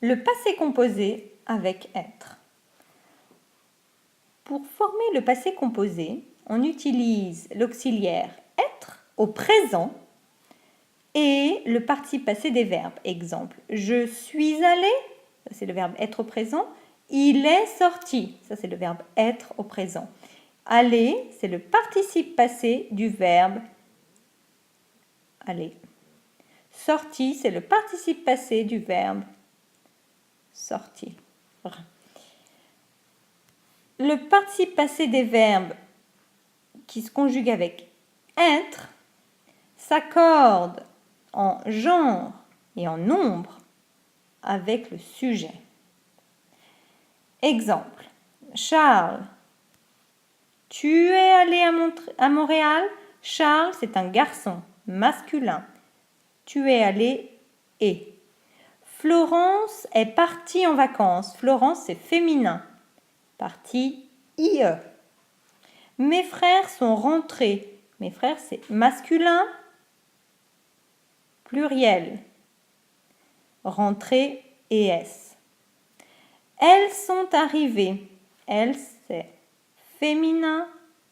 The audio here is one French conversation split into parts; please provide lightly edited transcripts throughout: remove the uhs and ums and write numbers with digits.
le passé composé avec être. Pour former le passé composé, on utilise l'auxiliaire être au présent et le participe passé des verbes. Exemple, je suis allé, ça c'est le verbe être au présent. Il est sorti, ça c'est le verbe être au présent. Aller, c'est le participe passé du verbe aller. Sorti, c'est le participe passé du verbe sortir. Le participe passé des verbes qui se conjuguent avec être s'accorde en genre et en nombre avec le sujet. Exemple, Charles, tu es allé à Montréal? Charles, c'est un garçon masculin. Tu es allé et. Florence est partie en vacances. Florence, c'est féminin. Partie IE. Mes frères sont rentrés. Mes frères, c'est masculin, pluriel. Rentrés, ES. Elles sont arrivées. Elles, c'est féminin,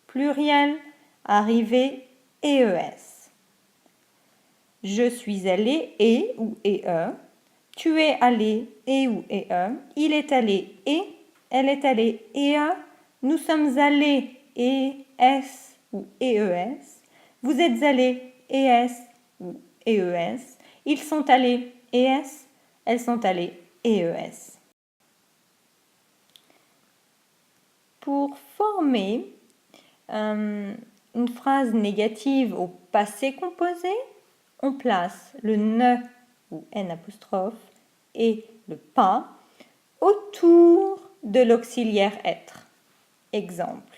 pluriel, arrivé, ES. Je suis allé et ou EE. Tu es allé et ou EE. Il est allé et. Elle est allée EE. Nous sommes allés ES ou EES. Vous êtes allés ES ou EES. Ils sont allés ES. Elles sont allées EES. Pour former une phrase négative au passé composé, on place le ne ou n apostrophe et le pas autour de l'auxiliaire être. Exemple.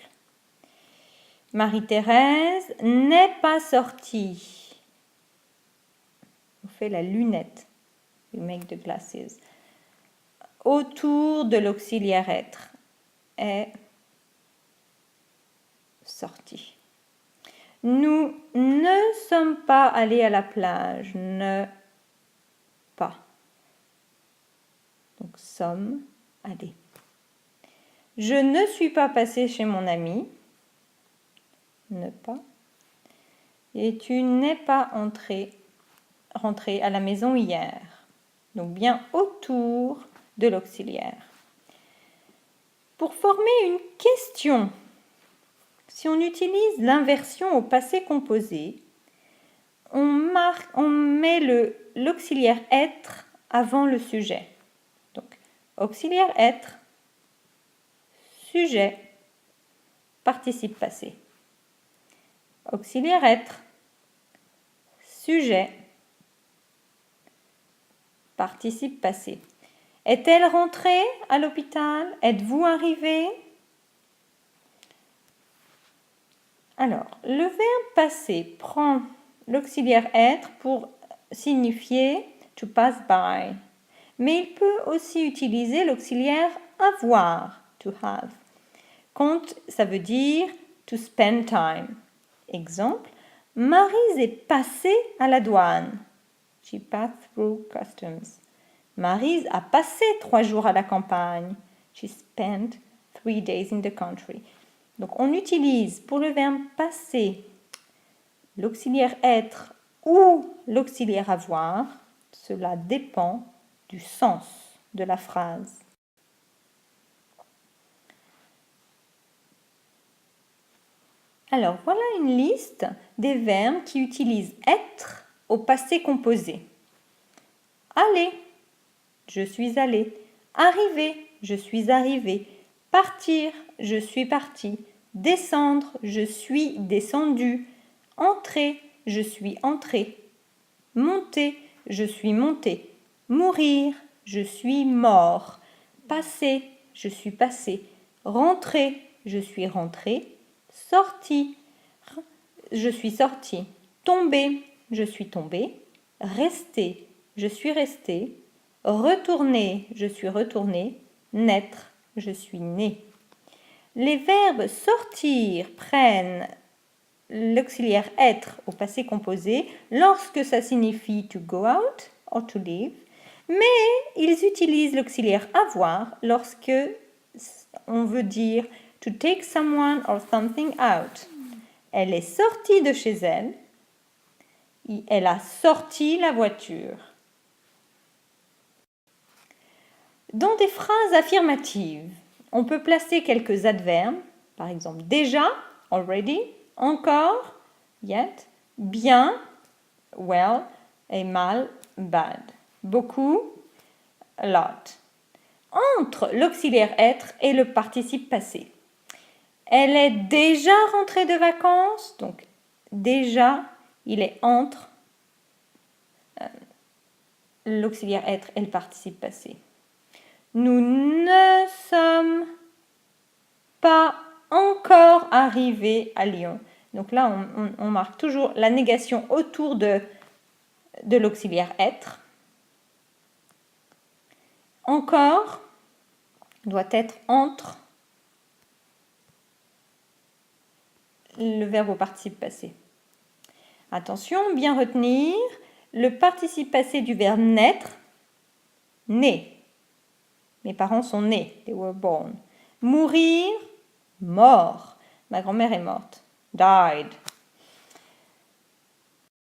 Marie-Thérèse n'est pas sortie. On fait la lunette. You make the glasses. Autour de l'auxiliaire être est sorti. Nous ne sommes pas allés à la plage. Ne pas. Donc, sommes allés. Je ne suis pas passé chez mon ami. Ne pas. Et tu n'es pas rentré à la maison hier. Donc, bien autour de l'auxiliaire. Pour former une question, si on utilise l'inversion au passé composé, on met l'auxiliaire être avant le sujet. Donc, auxiliaire être, sujet, participe passé. Auxiliaire être, sujet, participe passé. Est-elle rentrée à l'hôpital? Êtes-vous arrivé? Alors, le verbe passé prend l'auxiliaire être pour signifier to pass by. Mais il peut aussi utiliser l'auxiliaire avoir, to have, quand ça veut dire to spend time. Exemple, Maryse est passée à la douane. She passed through customs. Maryse a passé 3 jours à la campagne. She spent 3 days in the country. Donc, on utilise pour le verbe passer l'auxiliaire être ou l'auxiliaire avoir. Cela dépend du sens de la phrase. Alors, voilà une liste des verbes qui utilisent être au passé composé. Aller, je suis allé. Arriver, je suis arrivé. Partir, je suis parti. Descendre, je suis descendu. Entrer, je suis entré. Monter, je suis monté. Mourir, je suis mort. Passer, je suis passé. Rentrer, je suis rentré. Sorti, je suis sorti. Tomber, je suis tombé. Rester, je suis resté. Retourner, je suis retourné. Naître, je suis né. Les verbes sortir prennent l'auxiliaire être au passé composé lorsque ça signifie to go out or to leave, Mais ils utilisent l'auxiliaire avoir lorsque on veut dire to take someone or something out. Elle est sortie de chez elle. Elle a sorti la voiture. Dans des phrases affirmatives, on peut placer quelques adverbes, par exemple déjà, already, encore, yet, bien, well, et mal, bad. Beaucoup, a lot. Entre l'auxiliaire être et le participe passé. Elle est déjà rentrée de vacances, donc déjà, il est entre l'auxiliaire être et le participe passé. Nous ne sommes pas encore arrivés à Lyon. Donc là, on marque toujours la négation autour de l'auxiliaire être. Encore doit être entre le verbe au participe passé. Attention, bien retenir, le participe passé du verbe naître, né. Mes parents sont nés, they were born. Mourir, mort. Ma grand-mère est morte, died.